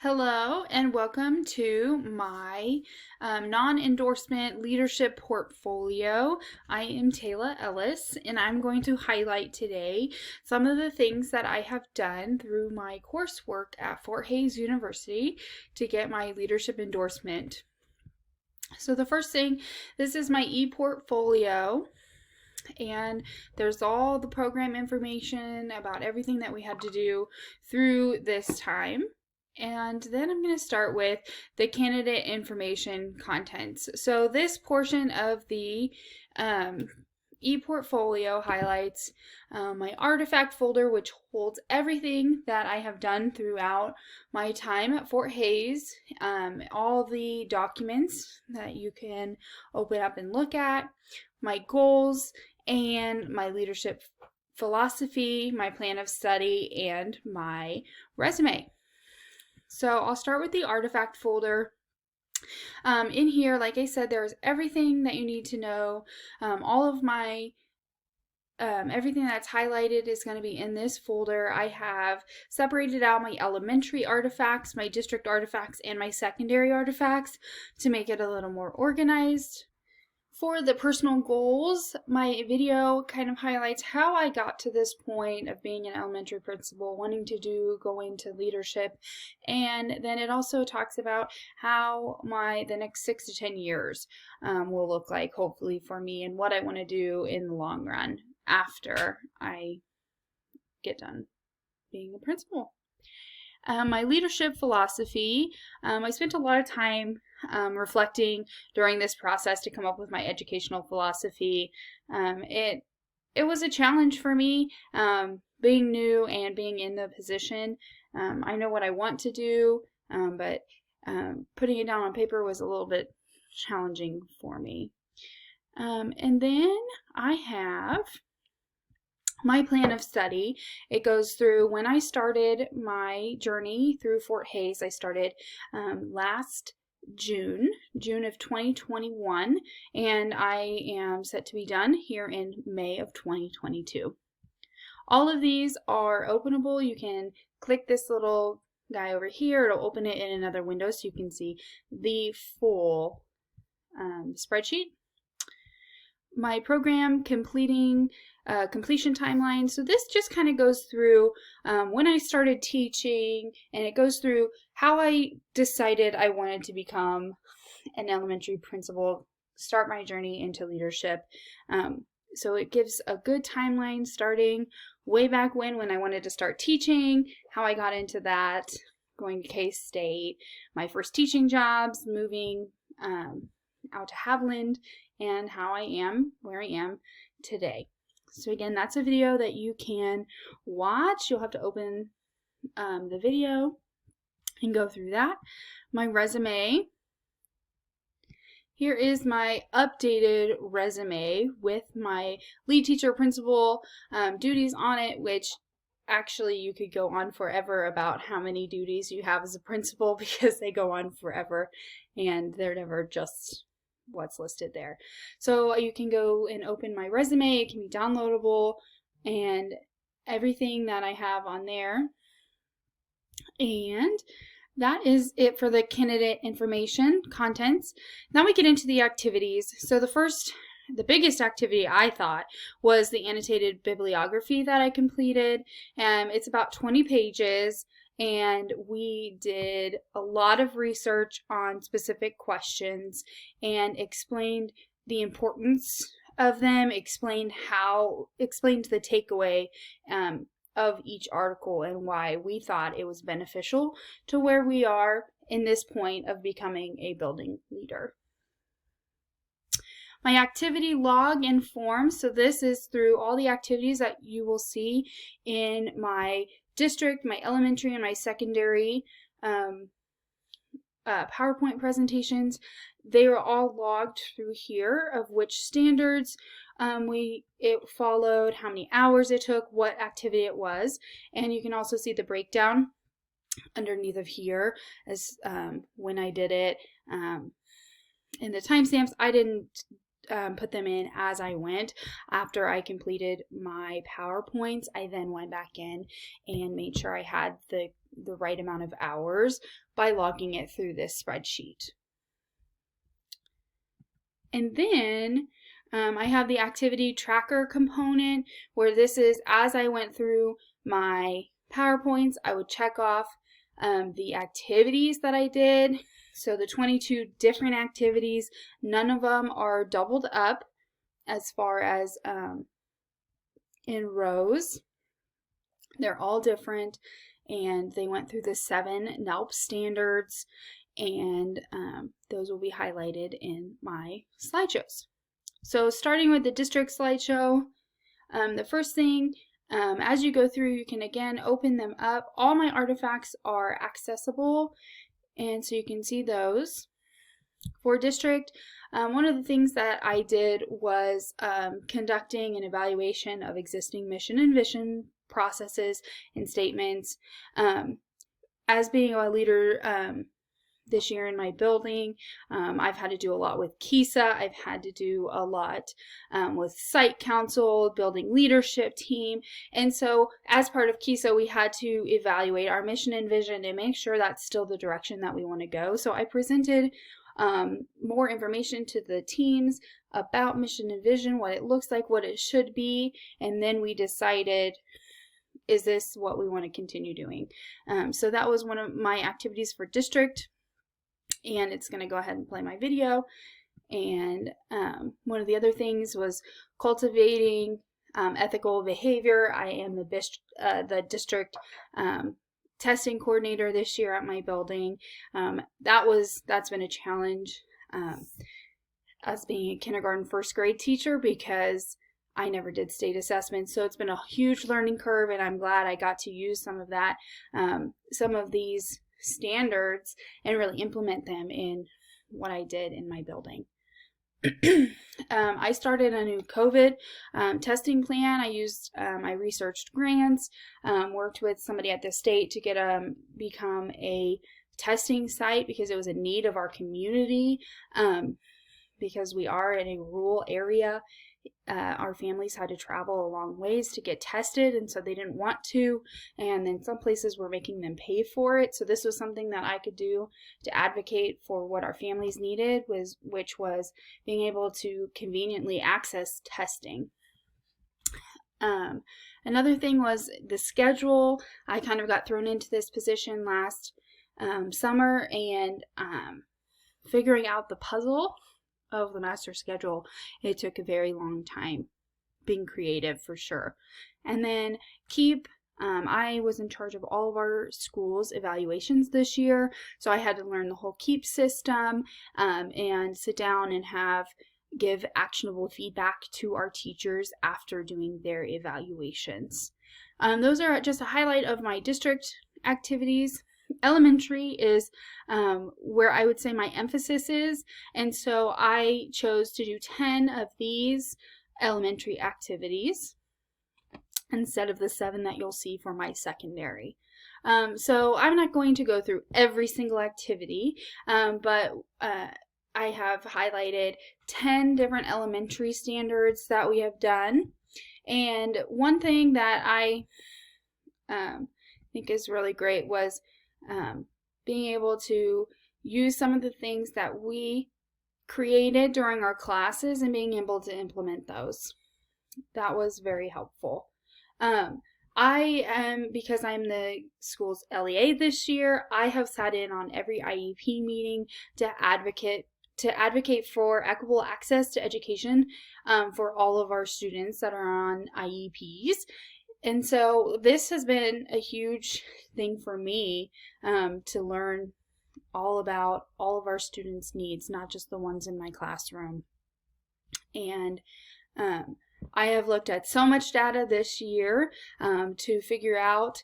Hello and welcome to my non-endorsement leadership portfolio. I am Taylor Ellis and I'm going to highlight today some of the things that I have done through my coursework at Fort Hays University to get my leadership endorsement. So the first thing, this is my ePortfolio. And there's all the program information about everything that we had to do through this time. And then I'm going to start with the candidate information contents. So this portion of the ePortfolio highlights my artifact folder, which holds everything that I have done throughout my time at Fort Hays, all the documents that you can open up and look at, my goals, and my leadership philosophy, my plan of study, and my resume. So I'll start with the artifact folder. In here, like I said, there's everything that you need to know. All of my everything that's highlighted is going to be in this folder. I have separated out my elementary artifacts, my district artifacts, and my secondary artifacts to make it a little more organized. For the personal goals, my video kind of highlights how I got to this point of being an elementary principal, wanting to go into leadership, and then it also talks about how the next 6 to 10 years will look like, hopefully, for me, and what I want to do in the long run after I get done being a principal. My leadership philosophy, I spent a lot of time reflecting during this process to come up with my educational philosophy. It was a challenge for me, being new and being in the position. I know what I want to do, but putting it down on paper was a little bit challenging for me. And then I have my plan of study. It goes through when I started my journey through Fort Hays. I started last June of 2021, and I am set to be done here in May of 2022. All of these are openable. You can click this little guy over here. It'll open it in another window so you can see the full spreadsheet. My program completion timeline. So this just kind of goes through when I started teaching, and it goes through how I decided I wanted to become an elementary principal, start my journey into leadership. So it gives a good timeline starting way back when I wanted to start teaching, how I got into that, going to K-State, my first teaching jobs, moving out to Haviland, and how I am where I am today. So again, that's a video that you can watch. You'll have to open the video and go through that. My resume. Here is my updated resume with my lead teacher principal duties on it, which actually you could go on forever about how many duties you have as a principal because they go on forever and they're never just what's listed there. So you can go and open my resume. It can be downloadable and everything that I have on there. And that is it for the candidate information contents. Now we get into the activities. So the biggest activity I thought was the annotated bibliography that I completed. It's about 20 pages. And we did a lot of research on specific questions and explained the importance of them, explained the takeaway of each article and why we thought it was beneficial to where we are in this point of becoming a building leader. My activity log and form, so this is through all the activities that you will see in my district, my elementary, and my secondary PowerPoint presentations. They are all logged through here of which standards it followed, how many hours it took, what activity it was, and you can also see the breakdown underneath of here as when I did it. And the timestamps, I didn't put them in as I went. After I completed my PowerPoints, I then went back in and made sure I had the the right amount of hours by logging it through this spreadsheet. And then I have the activity tracker component, where this is, as I went through my PowerPoints, I would check off the activities that I did. So the 22 different activities, none of them are doubled up as far as in rows. They're all different, and they went through the 7 NELP standards, and those will be highlighted in my slideshows. So starting with the district slideshow, the first thing, as you go through, you can again open them up. All my artifacts are accessible, and so you can see those. For district, one of the things that I did was conducting an evaluation of existing mission and vision processes and statements. As being a leader this year in my building, I've had to do a lot with KISA. I've had to do a lot with site council, building leadership team. And so as part of KISA, we had to evaluate our mission and vision and make sure that's still the direction that we want to go. So I presented more information to the teams about mission and vision, what it looks like, what it should be, and then we decided, is this what we want to continue doing? So that was one of my activities for district, and it's going to go ahead and play my video. And one of the other things was cultivating ethical behavior. I am the district testing coordinator this year at my building. That's been a challenge as being a kindergarten first grade teacher, because I never did state assessments, so it's been a huge learning curve, and I'm glad I got to use some of that, some of these standards, and really implement them in what I did in my building. I started a new COVID testing plan. I researched grants, worked with somebody at the state to get become a testing site, because it was a need of our community, because we are in a rural area. Our families had to travel a long ways to get tested, and so they didn't want to, and then some places were making them pay for it. So this was something that I could do to advocate for what our families needed, which was being able to conveniently access testing. Another thing was the schedule. I kind of got thrown into this position last summer, and figuring out the puzzle of the master schedule, it took a very long time, being creative for sure. And then I was in charge of all of our schools' evaluations this year, so I had to learn the whole KEEP system, and sit down and give actionable feedback to our teachers after doing their evaluations. Those are just a highlight of my district activities. Elementary is where I would say my emphasis is, and so I chose to do 10 of these elementary activities instead of the 7 that you'll see for my secondary. So I'm not going to go through every single activity, but I have highlighted 10 different elementary standards that we have done. And one thing that I think is really great was being able to use some of the things that we created during our classes and being able to implement those. That was very helpful. Because I'm the school's LEA this year, I have sat in on every IEP meeting to advocate for equitable access to education for all of our students that are on IEPs. And so this has been a huge thing for me, to learn all about all of our students' needs, not just the ones in my classroom. And I have looked at so much data this year to figure out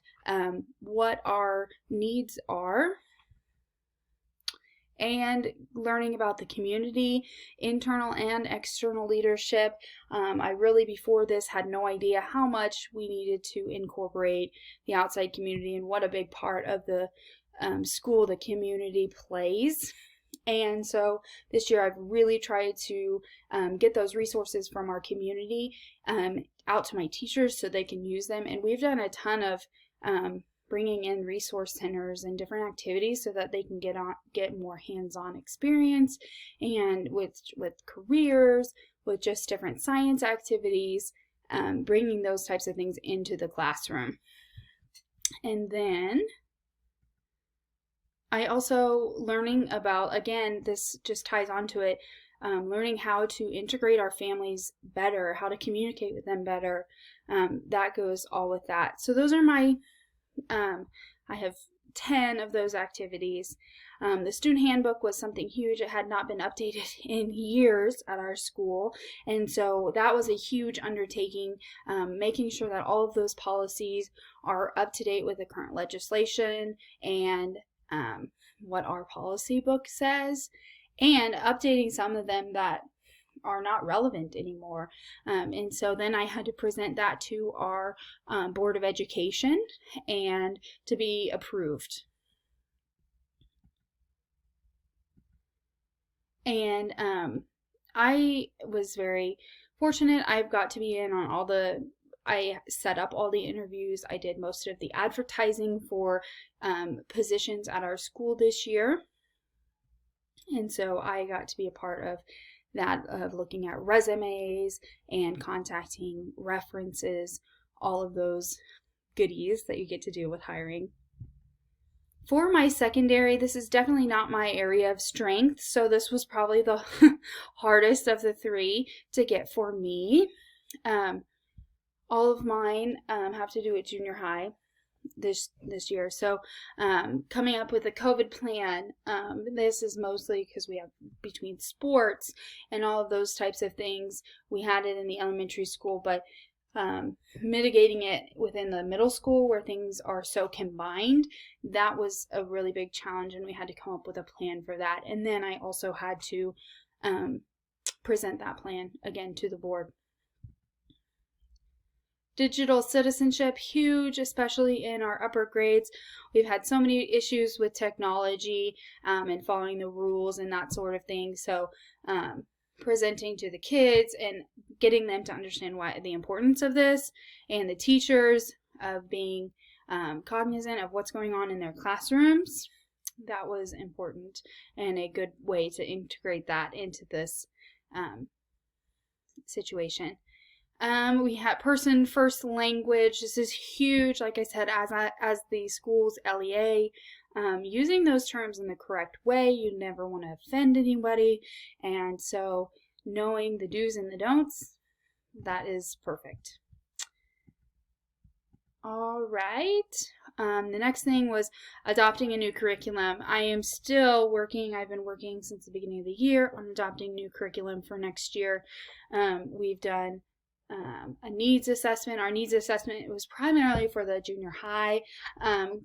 what our needs are, and learning about the community, internal and external leadership. I really, before this, had no idea how much we needed to incorporate the outside community and what a big part of the school the community plays. And so this year I've really tried to get those resources from our community out to my teachers so they can use them. And we've done a ton of bringing in resource centers and different activities so that they can get more hands-on experience, and with careers, with just different science activities, bringing those types of things into the classroom. And then I also learning about, again, this just ties onto it, learning how to integrate our families better, how to communicate with them better. That goes all with that. So those are my, I have 10 of those activities. The student handbook was something huge. It had not been updated in years at our school, and so that was a huge undertaking, making sure that all of those policies are up to date with the current legislation and what our policy book says, and updating some of them that are not relevant anymore. And so then I had to present that to our Board of Education and to be approved. And I was very fortunate. I've got to be in on I set up all the interviews. I did most of the advertising for positions at our school this year. And so I got to be a part of that, of looking at resumes and contacting references, all of those goodies that you get to do with hiring. For my secondary, this is definitely not my area of strength, so this was probably the hardest of the three to get for me. All of mine have to do with junior high this year. So coming up with a COVID plan, this is mostly because we have between sports and all of those types of things. We had it in the elementary school, but mitigating it within the middle school where things are so combined, that was a really big challenge, and we had to come up with a plan for that. And then I also had to present that plan again to the board. Digital citizenship, huge, especially in our upper grades. We've had so many issues with technology and following the rules and that sort of thing. So presenting to the kids and getting them to understand the importance of this, and the teachers of being cognizant of what's going on in their classrooms. That was important and a good way to integrate that into this situation. We had person first language. This is huge, like I said, as the school's LEA. Using those terms in the correct way. You never want to offend anybody, and so knowing the do's and the don'ts, that is perfect. All right. The next thing was adopting a new curriculum. I am still working. I've been working since the beginning of the year on adopting new curriculum for next year. We've done a needs assessment. Our needs assessment was primarily for the junior high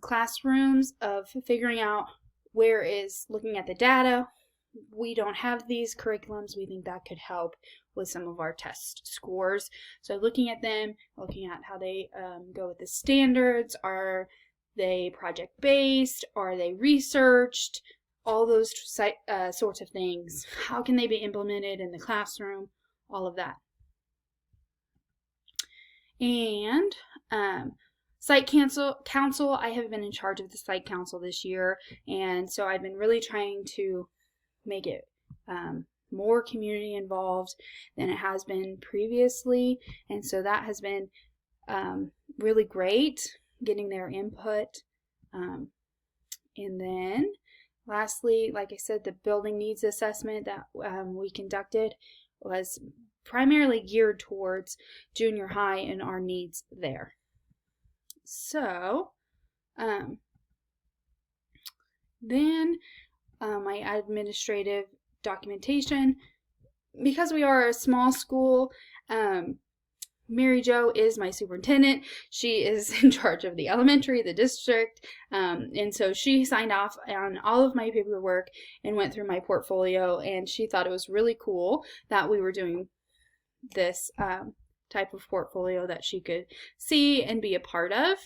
classrooms, of figuring out where is looking at the data. We don't have these curriculums. We think that could help with some of our test scores. So looking at them, looking at how they go with the standards. Are they project-based? Are they researched? All those sorts of things. How can they be implemented in the classroom? All of that. And site council, I have been in charge of the site council this year, and so I've been really trying to make it more community involved than it has been previously, and so that has been really great, getting their input. And then lastly, like I said, the building needs assessment that we conducted was primarily geared towards junior high and our needs there. So then my administrative documentation, because we are a small school, Mary Jo is my superintendent. She is in charge of the elementary, the district, and so she signed off on all of my paperwork and went through my portfolio, and she thought it was really cool that we were doing this type of portfolio that she could see and be a part of.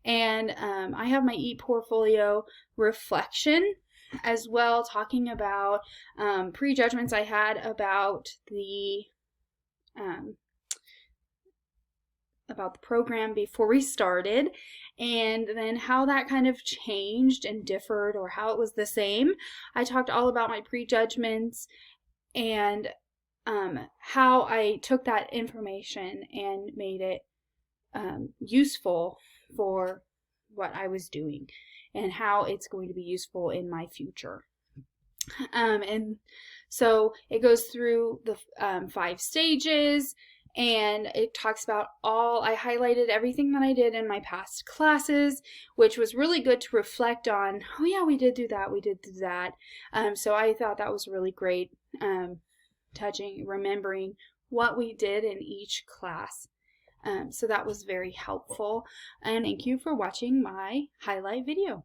And I have my ePortfolio reflection as well, talking about prejudgments I had about the about the program before we started, and then how that kind of changed and differed, or how it was the same. I talked all about my prejudgments and how I took that information and made it useful for what I was doing, and how it's going to be useful in my future. And so it goes through the 5 stages, and it talks about I highlighted everything that I did in my past classes, which was really good to reflect on. Oh yeah, we did do that, we did do that. So I thought that was really great, remembering what we did in each class. So that was very helpful, and thank you for watching my highlight video.